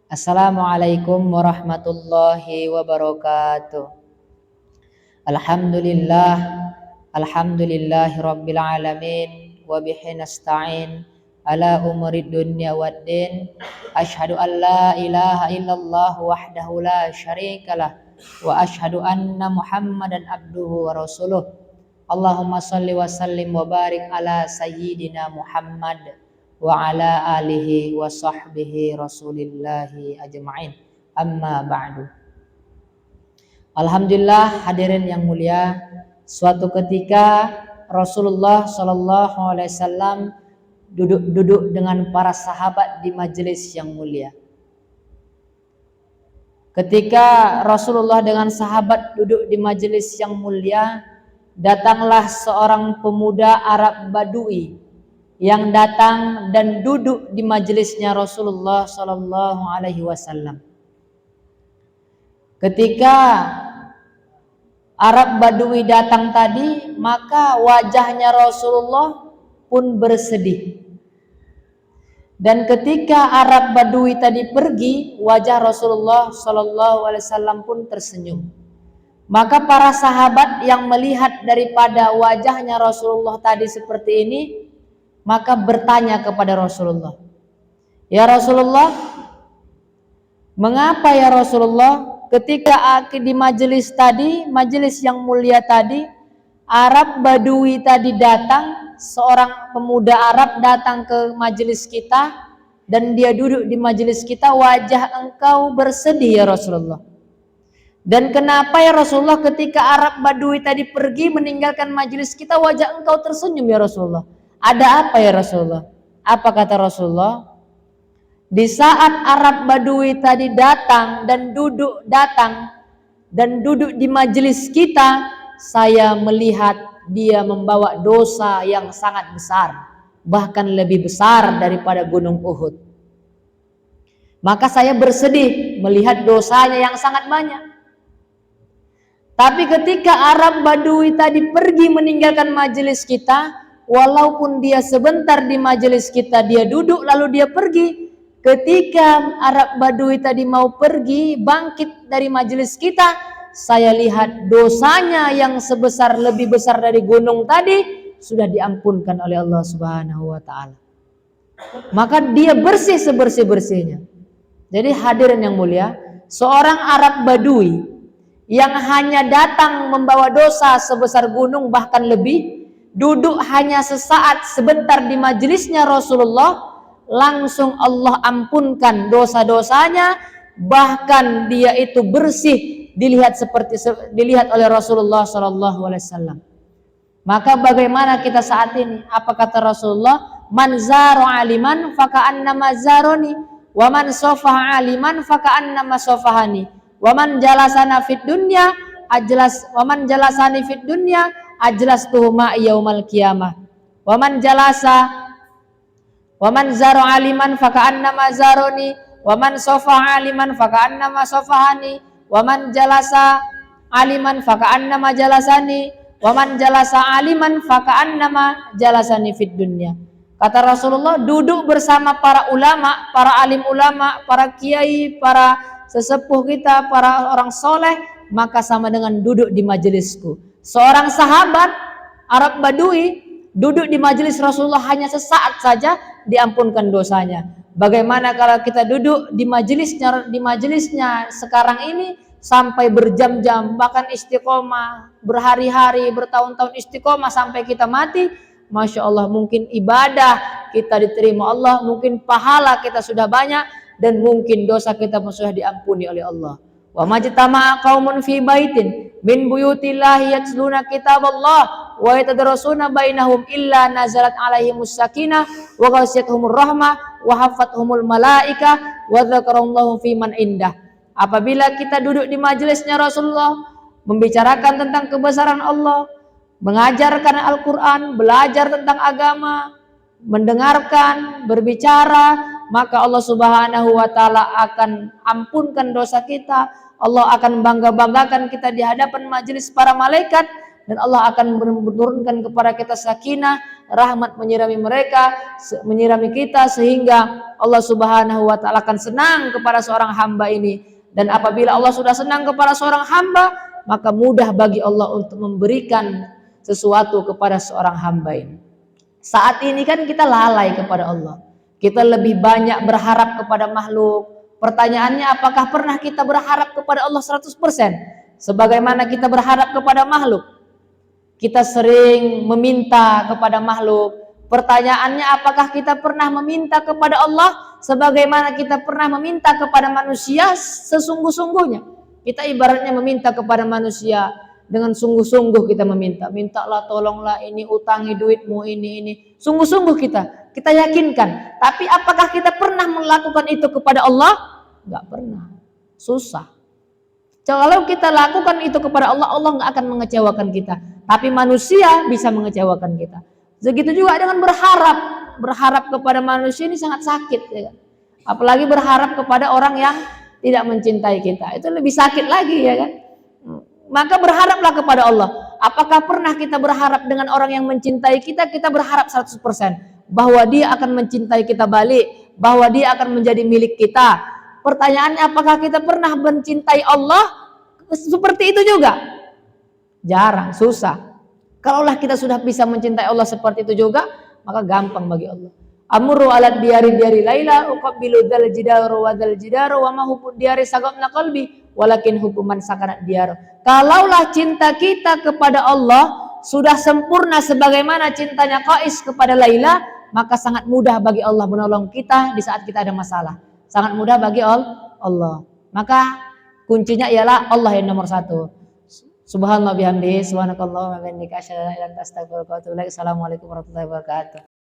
Assalamualaikum warahmatullahi wabarakatuh. Alhamdulillah, alhamdulillahi rabbil alamin, wa bihi nasta'in ala umurid dunya waddin. Asyhadu an la ilaha illallah wahdahu la syarikalah wa asyhadu anna Muhammadan abduhu wa rasuluh. Allahumma salli wa sallim wa barik ala sayyidina Muhammad wa ala alihi wa sahbihi rasulillahi ajma'in. Amma ba'du. Alhamdulillah, hadirin yang mulia, suatu ketika Rasulullah Shallallahu Alaihi Wasallam duduk dengan para sahabat di majelis yang mulia. Ketika Rasulullah dengan sahabat duduk di majelis yang mulia, datanglah seorang pemuda Arab Badui yang datang dan duduk di majelisnya Rasulullah Shallallahu Alaihi Wasallam. Ketika Arab Badui datang tadi, maka wajahnya Rasulullah pun bersedih. Dan ketika Arab Badui tadi pergi, wajah Rasulullah Shallallahu Alaihi Wasallam pun tersenyum. Maka para sahabat yang melihat daripada wajahnya Rasulullah tadi seperti ini, maka bertanya kepada Rasulullah, "Ya Rasulullah, mengapa ya Rasulullah ketika di majelis tadi, majelis yang mulia tadi, Arab Badui tadi datang, seorang pemuda Arab datang ke majelis kita dan dia duduk di majelis kita, wajah engkau bersedih ya Rasulullah. Dan kenapa ya Rasulullah ketika Arab Badui tadi pergi meninggalkan majelis kita, wajah engkau tersenyum ya Rasulullah? Ada apa ya Rasulullah?" Apa kata Rasulullah? Di saat Arab Badui tadi datang dan duduk di majelis kita, saya melihat dia membawa dosa yang sangat besar, bahkan lebih besar daripada gunung Uhud. Maka saya bersedih melihat dosanya yang sangat banyak. Tapi ketika Arab Badui tadi pergi meninggalkan majelis kita, walaupun dia sebentar di majelis kita, dia duduk lalu dia pergi. Ketika Arab Badui tadi mau pergi, bangkit dari majelis kita, saya lihat dosanya yang lebih besar dari gunung tadi sudah diampunkan oleh Allah Subhanahu wa taala. Maka dia bersih sebersih-bersihnya. Jadi hadirin yang mulia, seorang Arab Badui yang hanya datang membawa dosa sebesar gunung bahkan lebih, duduk hanya sesaat sebentar di majelisnya Rasulullah, langsung Allah ampunkan dosa-dosanya, bahkan dia itu bersih dilihat oleh Rasulullah Shallallahu Alaihi Wasallam. Maka bagaimana kita saat ini? Apa kata Rasulullah? Man zaro aliman faka'annama zaroni, wa man sofaha aliman faka'annama sofahani, wa man jalasana fid dunya ajlas, wa man jalasani fid dunya ajlas tuhuma yaumal qiyamah, wa man zaro aliman faka'annama zaroni, wa man sofaha aliman faka'annama sofahani, wa man jalasa aliman faka'annama jalasani, wa man jalasa aliman faka'annama jalasani fid dunya. Kata Rasulullah, duduk bersama para ulama, para alim ulama, para kiai, para sesepuh kita, para orang soleh, maka sama dengan duduk di majelisku. Seorang sahabat Arab Badui duduk di majelis Rasulullah hanya sesaat saja, diampunkan dosanya. Bagaimana kalau kita duduk di majelisnya sekarang ini sampai berjam-jam, bahkan istiqomah berhari-hari, bertahun-tahun istiqomah sampai kita mati? Masya Allah, mungkin ibadah kita diterima Allah, mungkin pahala kita sudah banyak, dan mungkin dosa kita pun sudah diampuni oleh Allah. Wa majtama'a qaumun fi baitin min buyutillahi yatluna kitaballah wa yatadarasuna bainahum illa nazalat alaihimus sakinah wa ghasyiyatuhumur rahmah wa hafathumul malaika wa dzakarallahu fi man indah. Apabila kita duduk di majelisnya Rasulullah, membicarakan tentang kebesaran Allah, mengajarkan Al-Quran, belajar tentang agama, mendengarkan, berbicara, maka Allah Subhanahu wa taala akan ampunkan dosa kita. Allah akan bangga-banggakan kita di hadapan majelis para malaikat. dan Allah akan menurunkan kepada kita sakinah, rahmat menyirami mereka, menyirami kita, sehingga Allah Subhanahu wa taala akan senang kepada seorang hamba ini. Dan apabila Allah sudah senang kepada seorang hamba, maka mudah bagi Allah untuk memberikan sesuatu kepada seorang hamba ini. Saat ini kan kita lalai kepada Allah. Kita lebih banyak berharap kepada makhluk. Pertanyaannya, apakah pernah kita berharap kepada Allah 100%? Sebagaimana kita berharap kepada makhluk. Kita sering meminta kepada makhluk. Pertanyaannya, apakah kita pernah meminta kepada Allah sebagaimana kita pernah meminta kepada manusia sesungguh-sungguhnya? Kita ibaratnya meminta kepada manusia dengan sungguh-sungguh kita meminta. Mintalah, tolonglah ini, utangi duitmu ini. Sungguh-sungguh kita yakinkan. Tapi apakah kita pernah melakukan itu kepada Allah? Enggak pernah. Susah. Kalau kita lakukan itu kepada Allah, Allah enggak akan mengecewakan kita. Tapi manusia bisa mengecewakan kita. Begitu juga dengan berharap. Berharap kepada manusia ini sangat sakit. Ya kan? Apalagi berharap kepada orang yang tidak mencintai kita. Itu lebih sakit lagi, ya kan? Maka berharaplah kepada Allah. Apakah pernah kita berharap dengan orang yang mencintai kita? Kita berharap 100%. Bahwa dia akan mencintai kita balik. Bahwa dia akan menjadi milik kita. Pertanyaannya, apakah kita pernah mencintai Allah seperti itu juga? Jarang, susah. Kalaulah kita sudah bisa mencintai Allah seperti itu juga, maka gampang bagi Allah. Amuru alat diari laila uqabbilu dal jidaru wa dal jidaru wa ma hubud diari sagabna qalbi walakin hukuman sakanat diar. Kalaulah cinta kita kepada Allah sudah sempurna sebagaimana cintanya Qais kepada Laila, maka sangat mudah bagi Allah menolong kita di saat kita ada masalah. Sangat mudah bagi Allah. Maka kuncinya ialah Allah yang nomor satu. Subhanallah bihamdihi, subhanakallah wa bihamdika asyhadu an la ilaha illa anta astaghfiruka wa atubu ilaik. Assalamualaikum warahmatullahi wabarakatuh.